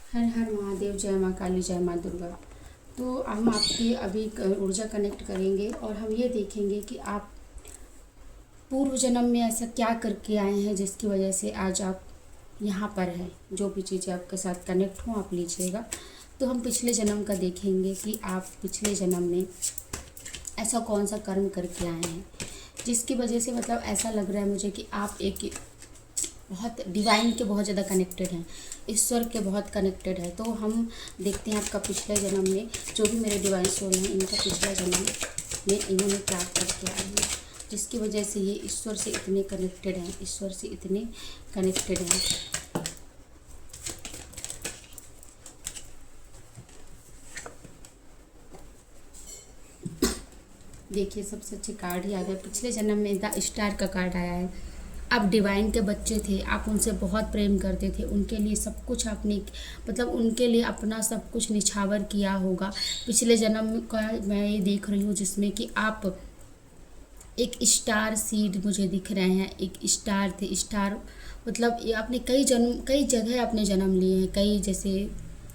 हर हर महादेव, जय माँ काली, जय माँ दुर्गा। तो हम आपकी अभी ऊर्जा कनेक्ट करेंगे और हम ये देखेंगे कि आप पूर्व जन्म में ऐसा क्या करके आए हैं जिसकी वजह से आज आप यहाँ पर हैं। जो भी चीज़ें आपके साथ कनेक्ट हों आप लीजिएगा। तो हम पिछले जन्म का देखेंगे कि आप पिछले जन्म में ऐसा कौन सा कर्म करके आए हैं जिसकी वजह से मतलब ऐसा लग रहा है मुझे कि आप एक बहुत डिवाइन के बहुत ज़्यादा कनेक्टेड हैं, ईश्वर के बहुत कनेक्टेड है। तो हम देखते हैं आपका पिछले जन्म में, जो भी मेरे डिवाइन सोल हैं इनका पिछले जन्म में इन्होंने क्या करके आए हैं जिसकी वजह से ये ईश्वर से इतने कनेक्टेड हैं, ईश्वर से इतने कनेक्टेड हैं। देखिए सबसे अच्छे कार्ड ही आ गया। पिछले जन्म में द स्टार का कार्ड आया है। आप डिवाइन के बच्चे थे, आप उनसे बहुत प्रेम करते थे, उनके लिए सब कुछ आपने मतलब उनके लिए अपना सब कुछ निछावर किया होगा। पिछले जन्म का मैं ये देख रही हूँ जिसमें कि आप एक स्टार सीड मुझे दिख रहे हैं। एक स्टार थे, स्टार मतलब ये आपने कई जगह आपने जन्म लिए हैं। कई जैसे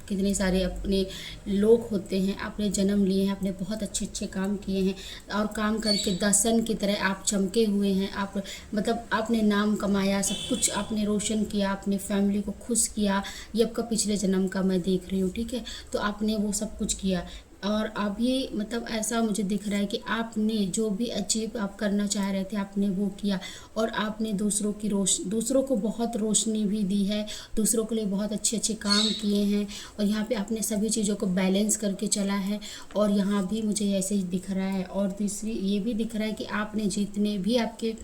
कितने सारे अपने लोग होते हैं, आपने जन्म लिए हैं, आपने बहुत अच्छे अच्छे काम किए हैं और काम करके दर्शन की तरह आप चमके हुए हैं। आप मतलब आपने नाम कमाया, सब कुछ आपने रोशन किया, अपने फैमिली को खुश किया। ये आपका पिछले जन्म का मैं देख रही हूँ, ठीक है। तो आपने वो सब कुछ किया और अभी मतलब ऐसा मुझे दिख रहा है कि आपने जो भी अचीव आप करना चाह रहे थे आपने वो किया और आपने दूसरों को बहुत रोशनी भी दी है, दूसरों के लिए बहुत अच्छे अच्छे काम किए हैं और यहाँ पे आपने सभी चीज़ों को बैलेंस करके चला है। और यहाँ भी मुझे ऐसे ही दिख रहा है। और तीसरी ये भी दिख रहा है कि आपने जितने भी आपके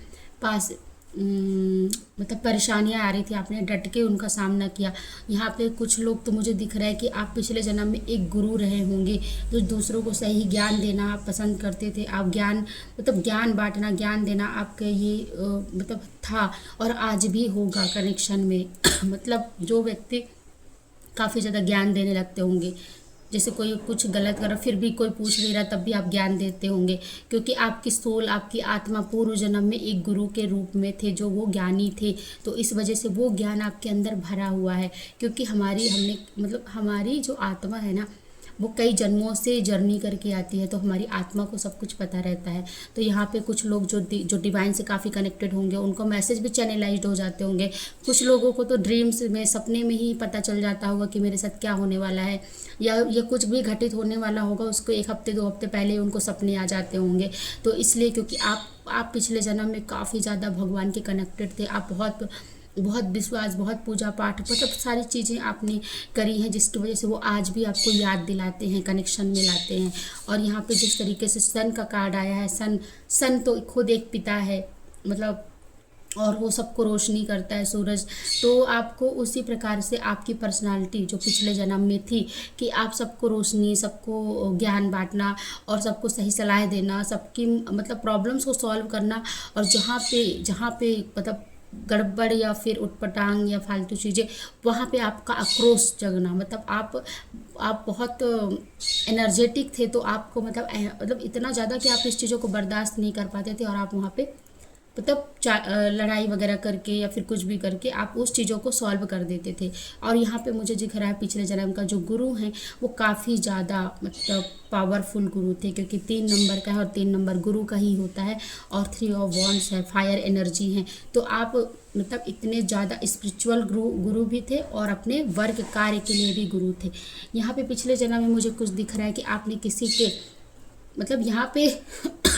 पास मतलब परेशानियां आ रही थी आपने डट के उनका सामना किया। यहाँ पे कुछ लोग तो मुझे दिख रहा है कि आप पिछले जन्म में एक गुरु रहे होंगे जो दूसरों को सही ज्ञान देना आप पसंद करते थे। आप ज्ञान मतलब ज्ञान बांटना, ज्ञान देना आपके ये मतलब था और आज भी होगा कनेक्शन में। मतलब जो व्यक्ति काफ़ी ज़्यादा ज्ञान देने लगते होंगे, जैसे कोई कुछ गलत कर रहा फिर भी कोई पूछ नहीं रहा तब भी आप ज्ञान देते होंगे, क्योंकि आपकी सोल, आपकी आत्मा पूर्व जन्म में एक गुरु के रूप में थे जो वो ज्ञानी थे। तो इस वजह से वो ज्ञान आपके अंदर भरा हुआ है, क्योंकि हमारी जो आत्मा है ना वो कई जन्मों से जर्नी करके आती है, तो हमारी आत्मा को सब कुछ पता रहता है। तो यहाँ पे कुछ लोग जो डिवाइन से काफ़ी कनेक्टेड होंगे उनको मैसेज भी चैनलाइज्ड हो जाते होंगे। कुछ लोगों को तो ड्रीम्स में, सपने में ही पता चल जाता होगा कि मेरे साथ क्या होने वाला है या कुछ भी घटित होने वाला होगा उसको 1 हफ्ते 2 हफ्ते पहले उनको सपने आ जाते होंगे। तो इसलिए क्योंकि आप पिछले जन्म में काफ़ी ज़्यादा भगवान के कनेक्टेड थे। आप बहुत बहुत विश्वास, बहुत पूजा पाठ, मतलब सारी चीज़ें आपने करी हैं जिसकी वजह से वो आज भी आपको याद दिलाते हैं, कनेक्शन में लाते हैं। और यहाँ पे जिस तरीके से सन का कार्ड आया है, सन तो खुद एक पिता है मतलब, और वो सबको रोशनी करता है, सूरज। तो आपको उसी प्रकार से आपकी पर्सनालिटी जो पिछले जन्म में थी कि आप सबको रोशनी, सबको ज्ञान बांटना और सबको सही सलाह देना, सबकी मतलब प्रॉब्लम्स को सॉल्व करना। और जहाँ पे मतलब गड़बड़ या फिर उटपटांग या फालतू चीज़ें, वहाँ पे आपका आक्रोश जगना। मतलब आप बहुत एनर्जेटिक थे, तो आपको मतलब इतना ज़्यादा कि आप इस चीज़ों को बर्दाश्त नहीं कर पाते थे और आप वहाँ पे मतलब लड़ाई वगैरह करके या फिर कुछ भी करके आप उस चीज़ों को सॉल्व कर देते थे। और यहाँ पे मुझे दिख रहा है पिछले जन्म का जो गुरु हैं वो काफ़ी ज़्यादा मतलब पावरफुल गुरु थे, क्योंकि 3 नंबर का है और 3 नंबर गुरु का ही होता है और 3 ऑफ वॉन्ड्स है, फायर एनर्जी है। तो आप मतलब इतने ज़्यादा स्पिरिचुअल गुरु भी थे और अपने वर्क कार्य के लिए भी गुरु थे। यहाँ पे पिछले जन्म में मुझे कुछ दिख रहा है कि आपने किसी के मतलब यहाँ पे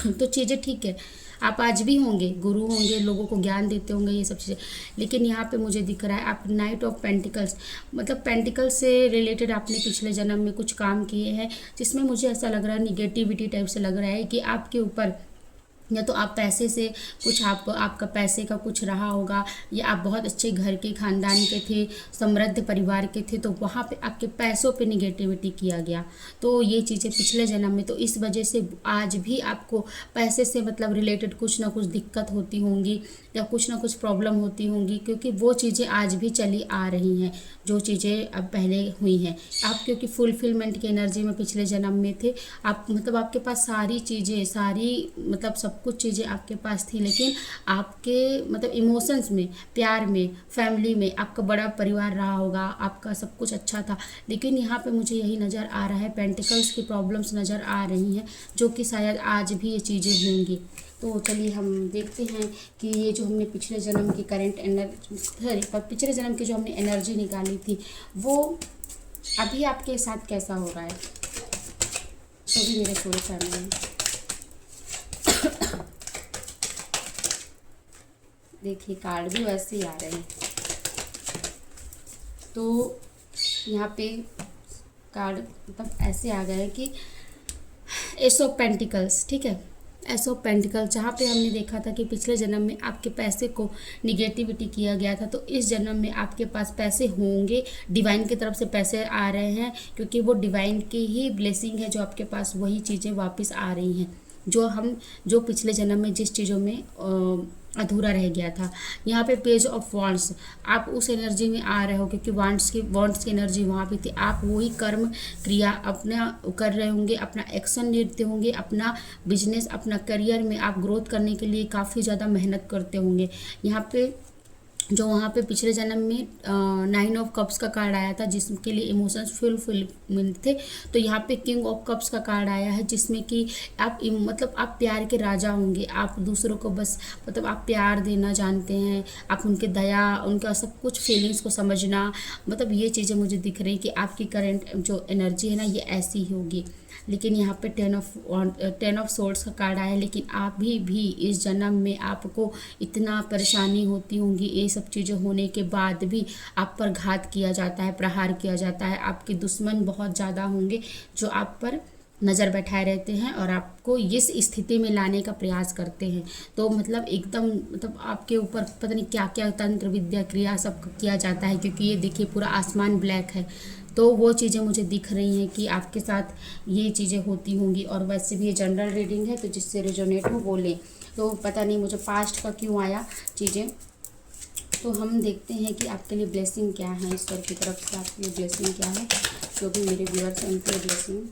तो चीज़ें ठीक है, आप आज भी होंगे, गुरु होंगे, लोगों को ज्ञान देते होंगे, ये सब चीज़ें। लेकिन यहाँ पे मुझे दिख रहा है आप नाइट ऑफ पेंटिकल्स, मतलब पेंटिकल्स से रिलेटेड आपने पिछले जन्म में कुछ काम किए हैं जिसमें मुझे ऐसा लग रहा है निगेटिविटी टाइप से लग रहा है कि आपके ऊपर या तो आप पैसे से कुछ आपका पैसे का कुछ रहा होगा, या आप बहुत अच्छे घर के खानदान के थे, समृद्ध परिवार के थे, तो वहाँ पे आपके पैसों पे निगेटिविटी किया गया। तो ये चीज़ें पिछले जन्म में, तो इस वजह से आज भी आपको पैसे से मतलब रिलेटेड कुछ ना कुछ दिक्कत होती होंगी या कुछ ना कुछ प्रॉब्लम होती होंगी, क्योंकि वो चीज़ें आज भी चली आ रही हैं जो चीज़ें अब पहले हुई हैं। आप क्योंकि फुलफिलमेंट की एनर्जी में पिछले जन्म में थे, आप मतलब आपके पास सारी चीज़ें, सारी मतलब सब सब कुछ चीज़ें आपके पास थी, लेकिन आपके मतलब इमोशंस में, प्यार में, फैमिली में आपका बड़ा परिवार रहा होगा, आपका सब कुछ अच्छा था। लेकिन यहाँ पे मुझे यही नज़र आ रहा है, पेंटिकल्स की प्रॉब्लम्स नज़र आ रही हैं, जो कि शायद आज भी ये चीज़ें होंगी। तो चलिए हम देखते हैं कि ये जो हमने पिछले जन्म की करंट एनर्जी, सॉरी पिछले जन्म की जो हमने एनर्जी निकाली थी वो अभी आपके साथ कैसा हो रहा है। तो भी मेरे थोड़े सामने देखिए कार्ड भी वैसे ही आ रहे हैं। तो यहाँ पे कार्ड मतलब ऐसे आ गए कि एस ऑफ पेंटिकल्स, ठीक है, एस ऑफ पेंटिकल, जहाँ पे हमने देखा था कि पिछले जन्म में आपके पैसे को निगेटिविटी किया गया था, तो इस जन्म में आपके पास पैसे होंगे, डिवाइन की तरफ से पैसे आ रहे हैं, क्योंकि वो डिवाइन की ही ब्लेसिंग है जो आपके पास वही चीज़ें वापस आ रही हैं जो पिछले जन्म में जिस चीज़ों में अधूरा रह गया था। यहाँ पे पेज ऑफ वांड्स, आप उस एनर्जी में आ रहे हो, क्योंकि वांड्स की एनर्जी वहाँ पे थी। आप वही कर्म क्रिया अपना कर रहे होंगे, अपना एक्शन लेते होंगे, अपना बिजनेस, अपना करियर में आप ग्रोथ करने के लिए काफ़ी ज़्यादा मेहनत करते होंगे। यहाँ पे जो वहाँ पे पिछले जन्म में 9 ऑफ कप्स का कार्ड आया था, जिसके लिए इमोशंस फुलफिल थे, तो यहाँ पे किंग ऑफ कप्स का कार्ड आया है, जिसमें कि आप मतलब आप प्यार के राजा होंगे। आप दूसरों को बस मतलब आप प्यार देना जानते हैं, आप उनके दया, उनका सब कुछ फीलिंग्स को समझना, मतलब ये चीज़ें मुझे दिख रही कि आपकी करंट जो एनर्जी है ना ये ऐसी ही होगी। लेकिन यहाँ पे 10 ऑफ सोर्ड्स का कार्ड आया है, लेकिन आप भी इस जन्म में आपको इतना परेशानी होती होंगी, ये सब चीज़ें होने के बाद भी आप पर घात किया जाता है, प्रहार किया जाता है। आपके दुश्मन बहुत ज़्यादा होंगे जो आप पर नज़र बैठाए रहते हैं और आपको इस स्थिति में लाने का प्रयास करते हैं। तो मतलब एकदम मतलब आपके ऊपर पता नहीं क्या क्या तंत्र विद्या क्रिया सब किया जाता है, क्योंकि ये देखिए पूरा आसमान ब्लैक है। तो वो चीज़ें मुझे दिख रही हैं कि आपके साथ ये चीज़ें होती होंगी। और वैसे भी ये जनरल रीडिंग है, तो जिससे रिजोनेट हो वो लें। तो पता नहीं मुझे पास्ट का क्यों आया चीज़ें। तो हम देखते हैं कि आपके लिए ब्लेसिंग क्या है, ईश्वर की तरफ से आपके लिए ब्लेसिंग क्या है, जो भी मेरे व्यूअर्स हैं उनके लिए ब्लेसिंग।